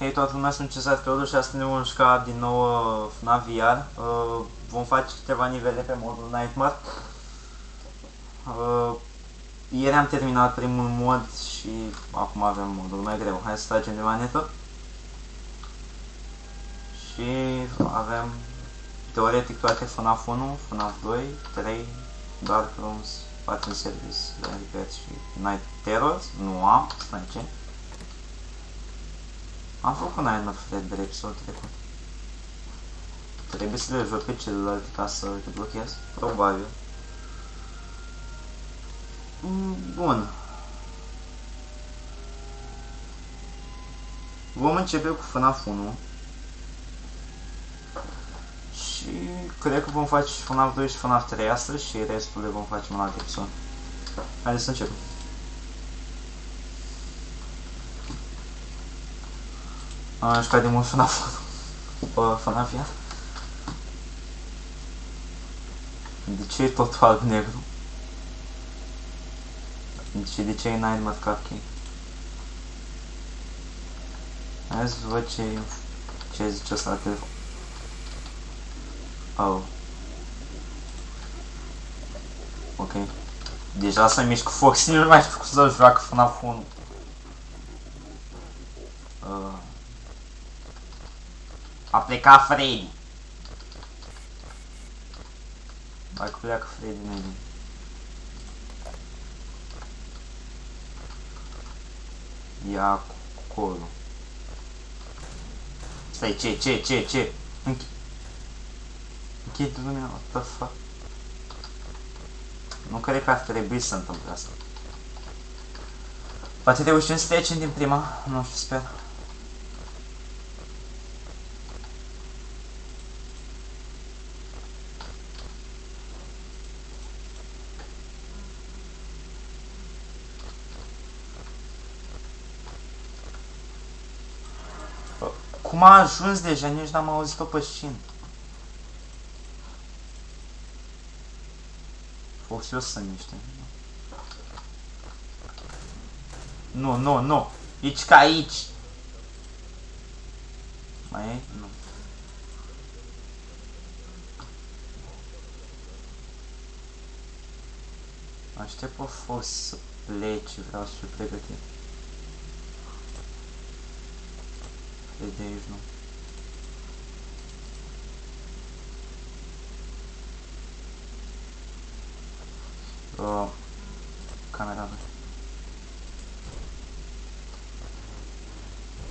Hei, toată lumea, sunt Cezar Teodor și astăzi ne vom juca din nou FNAF VR. Vom face câteva nivele pe modul Nightmare. Ieri am terminat primul mod și acum avem modul mai greu. Hai să tragem de manetă. Și avem teoretic toate FNAF 1, FNAF 2, 3, Dark Rooms, Pattern Service, Repairs și Night Terrors. Nu am, stai ce? Am făcut Nightmare Fredbear episodul trecut. Trebuie să le joc pe celelalte ca să te blochez? Probabil. Bun. Vom începe cu FNAF 1. Și cred că vom face FNAF 2 și FNAF 3 astăzi și restul le vom face în alt episod. Haideți să începem. Am jucat de mult FNAF 1. FNAF iar. De ce e totul alb-negru? De ce e Nightmare Cupcake? Hai să văd ce zice ăsta la telefon. Oh. Ok. Deja să mișc Fox, nu mai știu cum să joacă FNAF 1. A plecat Freddy. Dacă pleacă Freddy, nu e bine. Ia acolo. Stai, ce? Închide lumea, what the fuck? Nu cred că ar trebui să întâmple asta. Poate reușim să trecem din prima, nu știu, sper. Cum a ajuns deja? Nici n-am auzit-o pe șin. Foxy o să miște. Nu. Aici ca aici. Mai e? Nu. Aștept pe Fox să plece, vreau să fiu pregătit. De aici nu. Camera.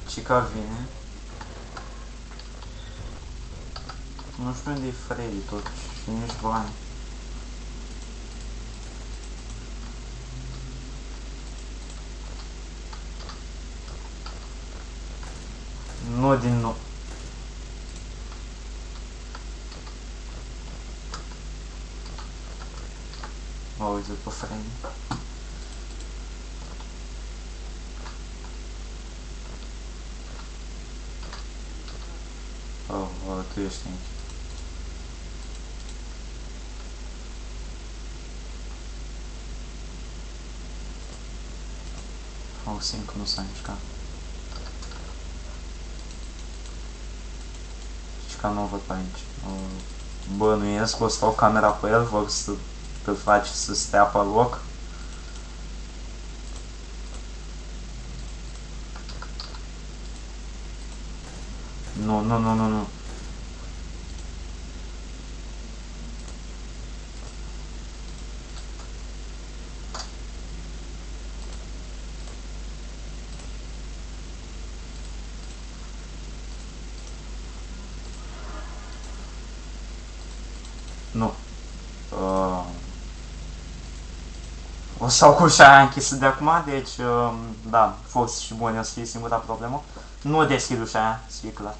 Cica vine. Nu știu unde e Freddy totuși și nici bani. Nu din nou. Mă uit pe Freddy. Tu ești aici. Simt că nu s-a mișcat. Și că nu o văd pe aici. Bănuiesc că o stau camera pe el, văd să îl face să stea pe loc. Nu. Nu. O să stau cu ușa aia închisă de acum, deci, da, Fox și Bonnie o să fie singura problemă. Nu deschid ușa aia, să fie clar.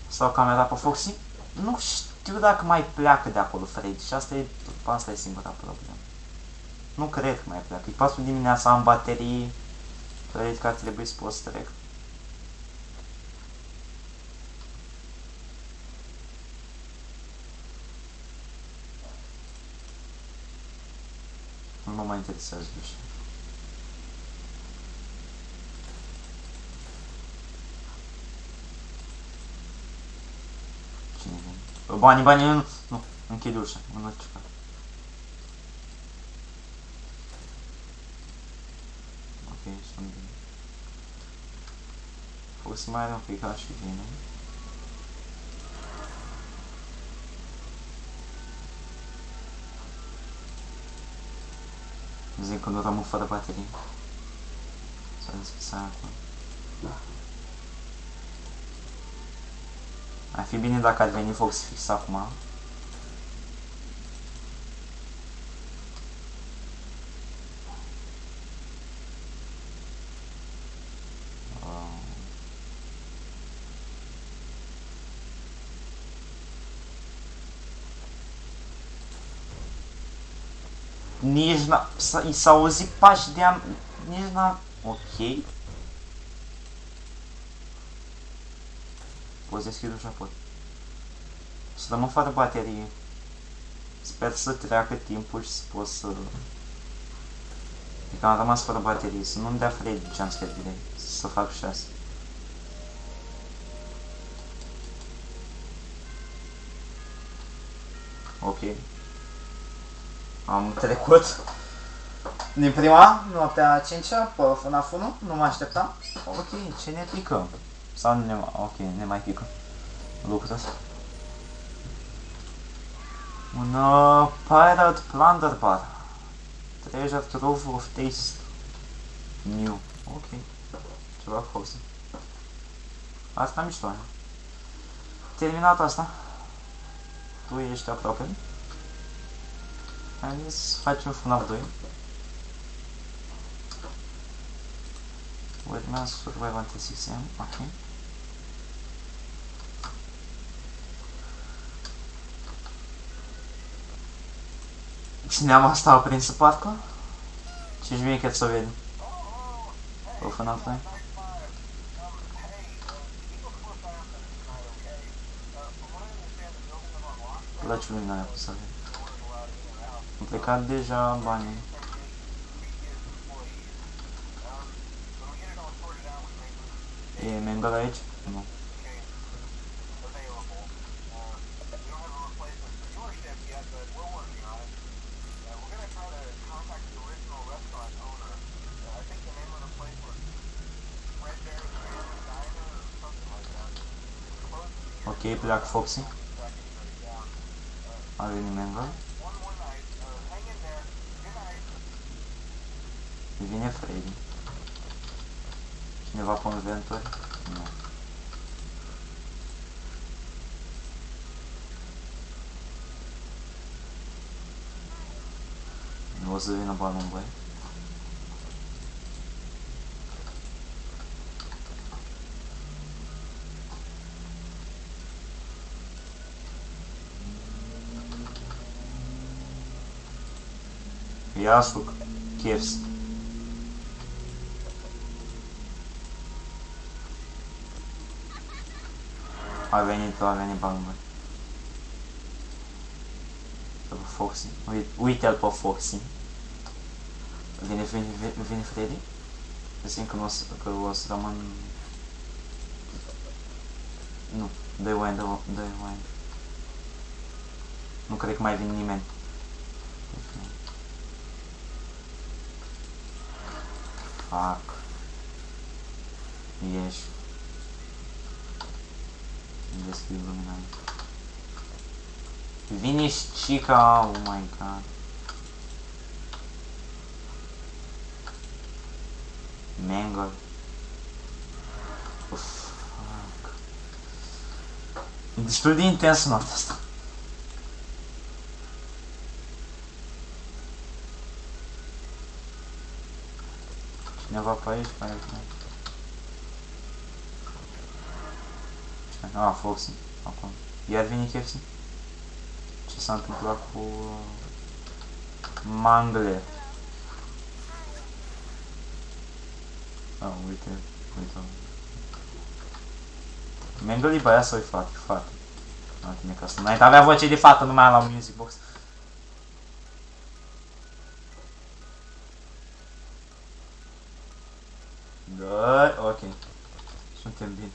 Sau camera pe Foxy? Nu știu dacă mai pleacă de acolo Freddy și asta e singura problemă. Nu cred că mai pleacă, e 4 dimineața, am baterii, cred că ar trebui să pot să trec. Nu mă interesează dușa. Banii, nu, închid ușa, în orice caz. Ok, sunt bine. Foxy mai are un pic și vine. Zic că nu rămân fără baterii. S-a deschisat acum. Ar fi bine dacă ar veni Fox fix acum. Nici n-a... I s-a auzit pași de am... Nici n-a... Ok. Poți deschide ușa, pot. Să rămân fără baterie. Sper să treacă timpul și să pot să... Adică am rămas fără baterie, să nu-mi dea Freddy jumpscare direct. Să fac 6. Ok. Am trecut din prima, noaptea 5-a, pe FNAF 1, nu mă așteptam. Ok, ce ne pică? Sau nu ne mai... Ok, ne mai pică lucrul ăsta. Un Pirate Plunder Bar. Treasure Trove of Taste. New. Ok. Ceva frumos. Asta mișto. Terminat asta. Tu ești aproape. Haideți să facem FNAF 2. Urmează Survival until 6 AM. Ok. Țineam asta aprinsă parcă? Ce-și vine cât să vedem. O FNAF 2. La ce lumina aia pot să vedem. Am plecat deja banii. E Mangle aici? Nu. Ok, pleacă Foxy. A venit Mangle. Vine Freddy. Cineva pe inventori? Nu. Nu o să vină balon, băi. Ia suc. KFC. A venit balon, băi. Pe Foxy. Uite-l pe Foxy. Vine Freddy? Simt că o să rămân... Nu, dă-i wine. Nu cred că mai vine nimeni. Fuck. Ieși. Deschid lumina. Vine și Chica, oh my god. Mangle. Fuck. E destul de intens noaptea asta. Cineva pe aici, pe aici. Ah, Foxy. Acum. Iar vine KFC? Ce s-a întâmplat cu... Mangle? Ah, uite. Mangle e băiat sau e fată? E fată. La tine ca să n-ai avea voce de fată numai la Music Box. Da, ok. Suntem bine.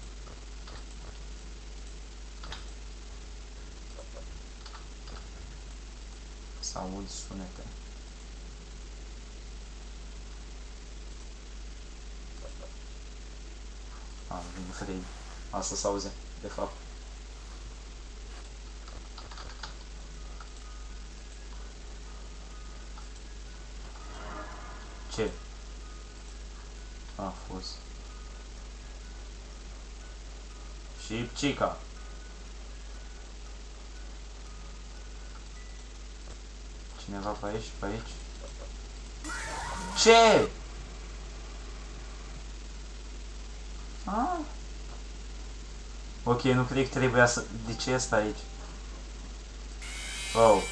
să aud sunete. Vine Freddy. Asta s-auze, de fapt. Ce? A fost. Și Chica. Cineva pe aici, pe aici. Ce? Ah. Ok, nu cred că trebuia să... De ce este aici? Oh.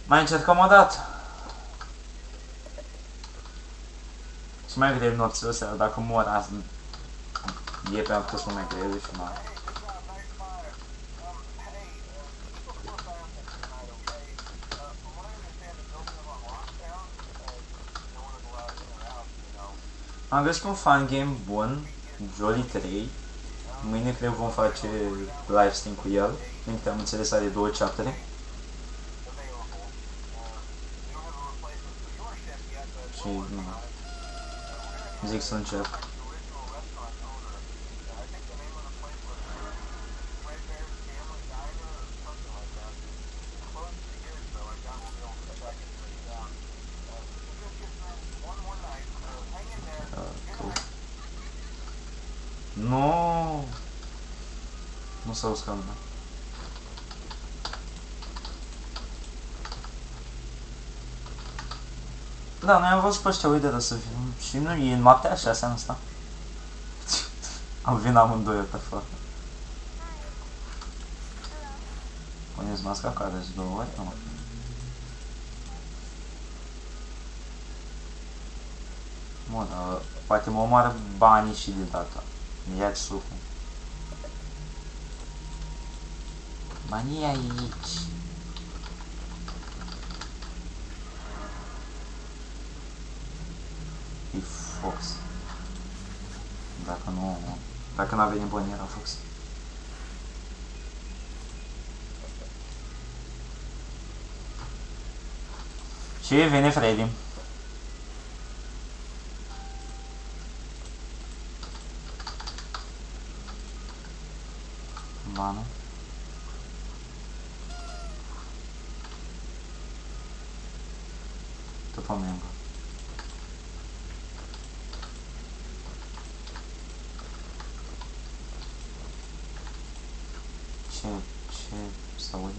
Mai încercăm o dată. Și mai greu nopțile astea, dacă mor azi, e pe altă sunt mai greu și mai... Am găsit un fan game bun, Jolly 3. Mâine cred că vom face live stream cu el. Din câte am înțeles are 2 chaptere. Și nu. Zic să încep. Nu. Nu s-au scăldat. Da, noi am văzut pe ăștia, uite, să vină. Și nu e noaptea așa, seama asta. Am venit amândoi pe fără. Puneți masca care sunt 2 ori, nu? Mă, dar poate mă omoară banii și de data. Ia-ți sucul. Banii aici. E Fox. Dacă nu... Dacă n-a venit bani, era Fox. Și vine Freddy. Banul. După Mengo. Ce s-aude?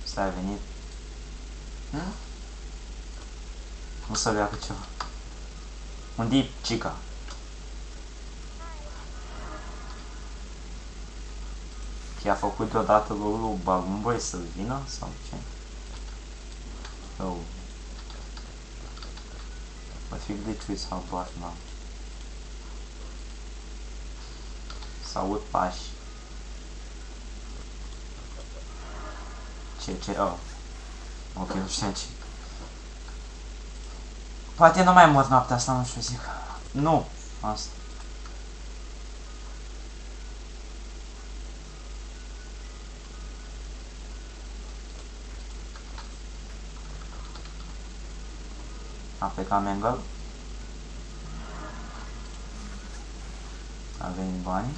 Stai, a venit. Nu să leacă ceva. Unde-i Chica? I-a făcut deodată lui Balloon Boy să vină sau ce? Oh. Va fi glitch-ui sau doar n-am. S-aud pași. Ce? Oh. Ok, nu știam ce. Poate nu mai mor noaptea asta, nu știu, zic. Nu! Asta. A plecat Mangle. A venit banii.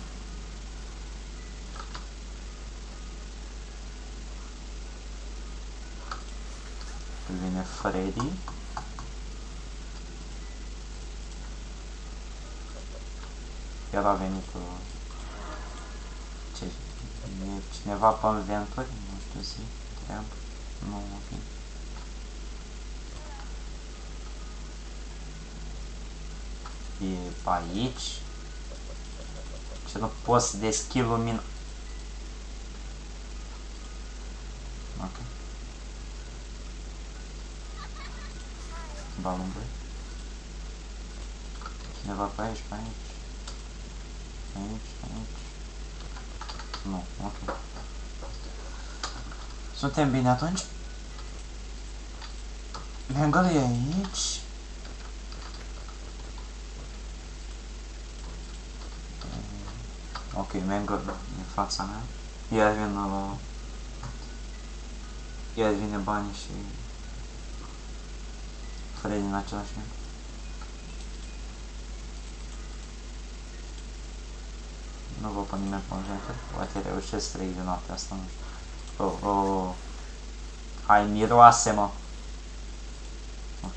Vine Freddy. Iar a venit ce? E cineva pe inventori? Nu știu zi. Treabă. Nu, ok. E pe aici. Ce nu pot să deschid lumina. Ok. Balloon Boy. Cineva pe aici, pe aici. Aici. Nu, ok. Suntem bine atunci? Mangle e aici. Ok, Mangle în fața mea. Iar vin... Iar vine banii și... Freddy în același timp. Nu văd pe nimeni pe înjunături. Poate reușesc să trec de noaptea asta, nu știu. Oh, oh, oh. Hai, miroase-mă! Ok.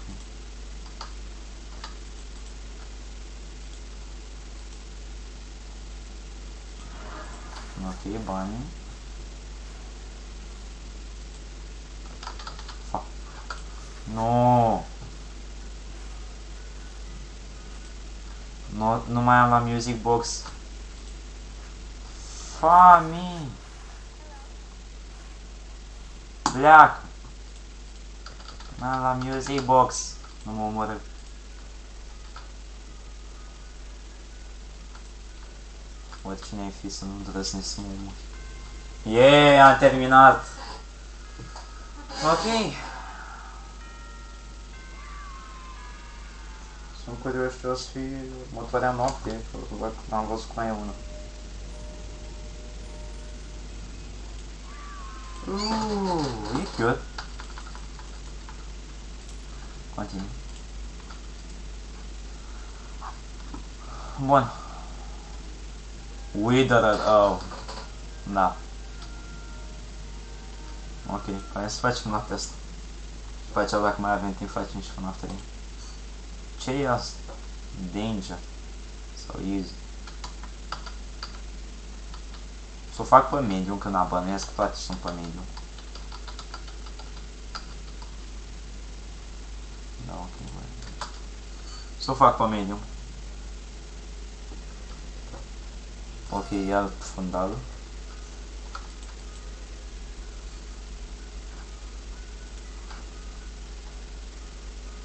Ok, banii. Fuck. Nu! Nu mai am la music box. Fami! Pleacă! Nu am la music box. Nu mă omoră. Oricine ai fi să nu îndrăznești să mă omori. Yeah, am terminat! Ok. Sunt curios ce o să fie următoarea noapte, că văd că am văzut mai una. E cute. Continui. Bun. Withered, oh. Da. Ok, hai să facem noaptea asta. După aceea, dacă mai avem timp, facem și până noaptea. Ce e asta? Danger. Sau easy. S-o fac pe medium, când abănuiesc, toate sunt pe medium. Da, ok, băi. S-o fac pe medium. Ok, ia fundalul.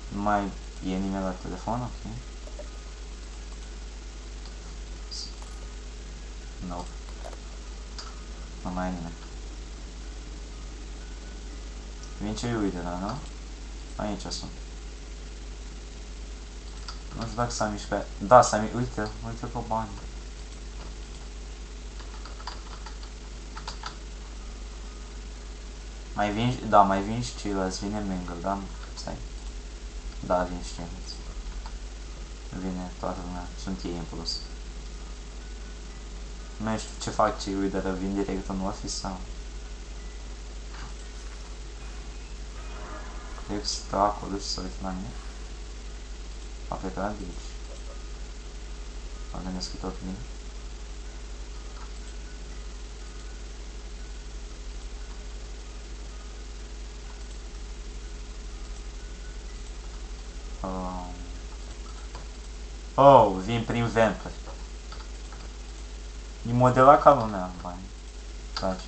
Nu mai e nimeni la telefon, ok. No. Nu mai e nimeni. Vin ce uite, da, nu? Aici sunt. Nu știu dacă s-a mișcat. Da, s-a mișcat. Uite, uite pe bani. Mai vin, da, mai vin și ceilalți. Vine Mangle, da? Stai. Da, vin și ceilalți. Vine toată lumea. Sunt ei în plus. Nu știu ce fac cei uite, dar vin direct în office sau... Cred că stă acolo și să uite la mine. A plecat de aici. A gândesc că tot bine. Oh, vin prin venturi. E modelat ca lumea, bani. Taci.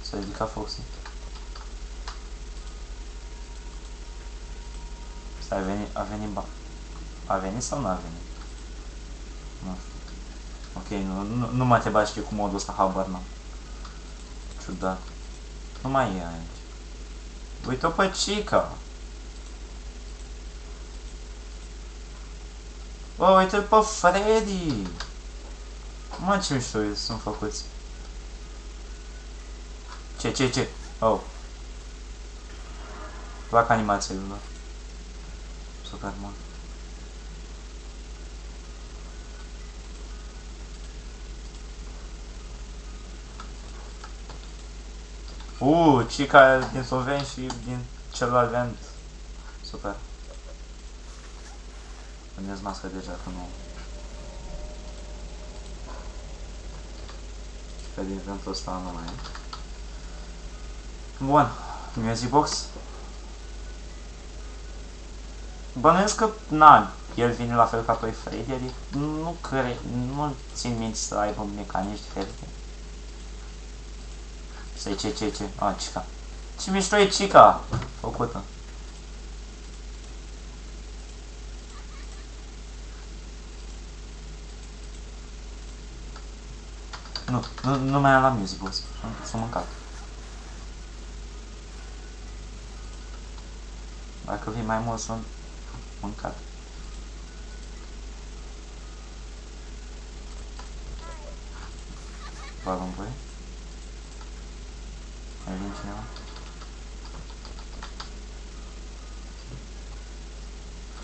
S-a ridicat Foxy. Stai, a venit sau nu a venit? Nu știu. Ok, nu m-a întrebat știu cu modul ăsta, habar n-am. Ciudat. Nu mai e aici. Uite-o pe Chica. Bă, uite-l pe Freddy! Mă, ce mișto sunt făcuți. Ce? Oh. Plac animațiile lor. Super mult. Chica din Sloven și din celălalt vent. Super. Îmi masca deja că nu... Chica din ventul ăsta nu mai e. Bun. Music box. Bănuiesc că, na, el vine la fel ca toi Freddy, adică nu cred, nu țin minte să aibă mecanici diferite. Stai, ce? Ah, Chica. Ce mișto e Chica! Făcută. Nu mai am la music box. S-a mâncat. Dacă vii mai mult, sunt mâncat. Vă luăm voi? Mai vine cineva?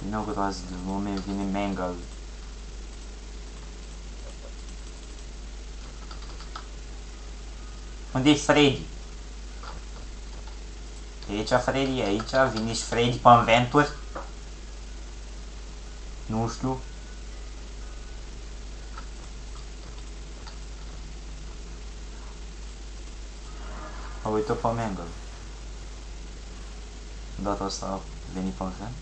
Vine o groază de lume, vine Mangle. Unde-i Freddy? E aici Freddy, aici, vine și Freddy pe Adventure. Nu știu. A uită pe Mangle. Data asta a venit pe Adventure.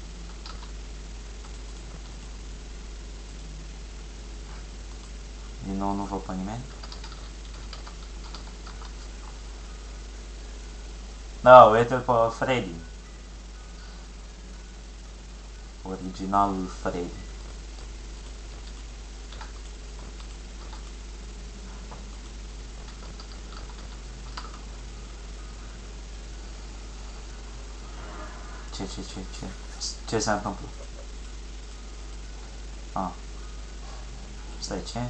Din nou nu văd pe nimeni. Da, uite-l pe Freddy. Originalul Freddy. Ce se întâmplă? Ah. Stai, ce?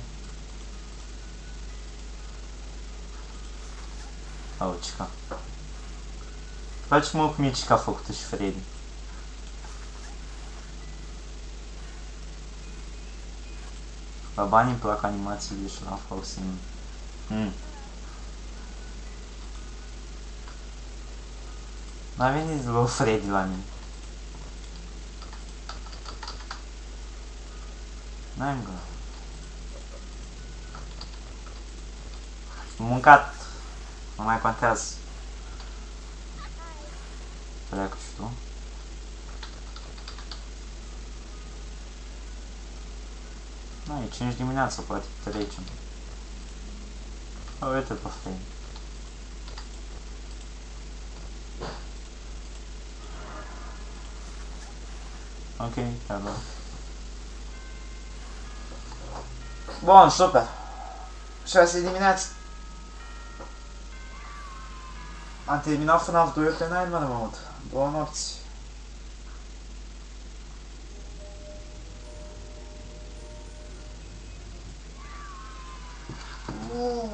Au, cica. Faci-mă cum e cica făcută și Freddy. La bani îmi plac animațiile și la Foxy. N-a venit lui Freddy la mine. N-am găsit. Mâncat. Nu mai contează. Pleacă și tu. Nu, e 5 dimineața, poate trecem. Uite-l pe Freddy. Ok, hello. Bun, super. 6 dimineața. Am terminat FNAF 2 pe Nightmare Mode. 2 nopți.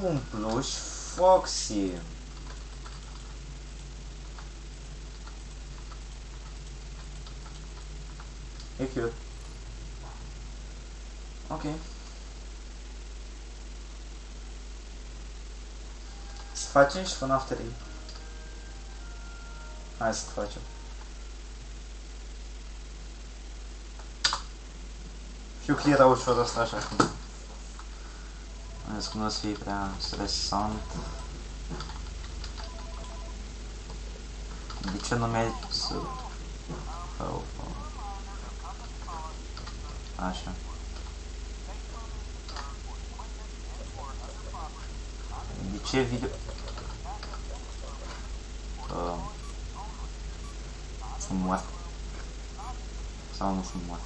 Un pluș Foxy. E cute. Ok. Să facem și FNAF 3. Hai să facem. Știu că era ușor asta așa acum. Că nu o să fie prea stresant. De ce nu mergi să... Așa. De ce video... Sunt moart. Sau nu sunt moart?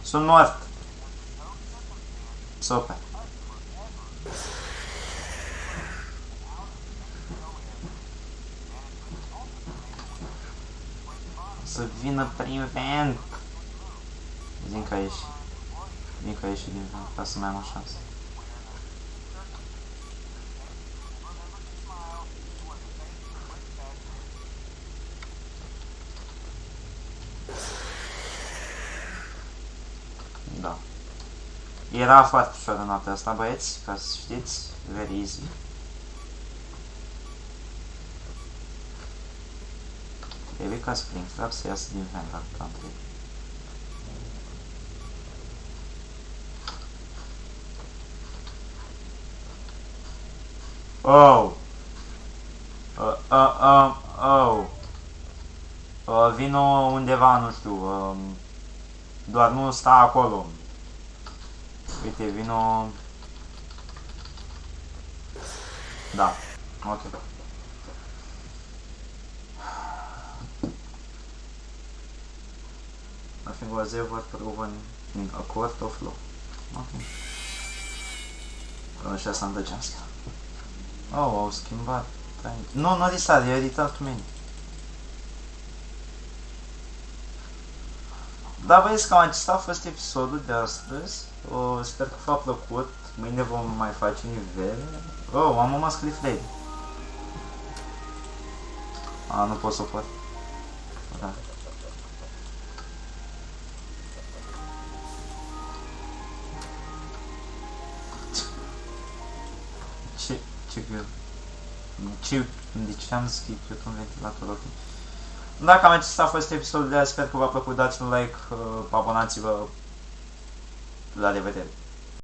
Sunt moart! Super. Să vină prin vent. Din că a ieșit. Din că a ieșit din vent, ca să mai am o șansă. Da. Era foarte ușor în noaptea asta, băieți, ca să știți, very easy. Trebuie ca Springtrap să iasă din vent, dacă am trebuie. Oh! Vino undeva, nu știu, doar nu sta acolo. Uite, vino... Da, ok. Nothing was ever proven in a court of law. Ok. Așa s-a întâmplat asta. Oh, au schimbat. Nu, nu editat, e editat cu mine. Da, băieți, cam acesta a fost episodul de astăzi. Sper că v-a plăcut. Mâine vom mai face nivele. Oh, am o mască de Freddy. A, nu pot să o fac. Da. Ce greu. De ce am zis că e cred un ventilator, ok. Dacă acesta a fost episodul de azi, sper că v-a plăcut, dați un like, abonați-vă, la revedere!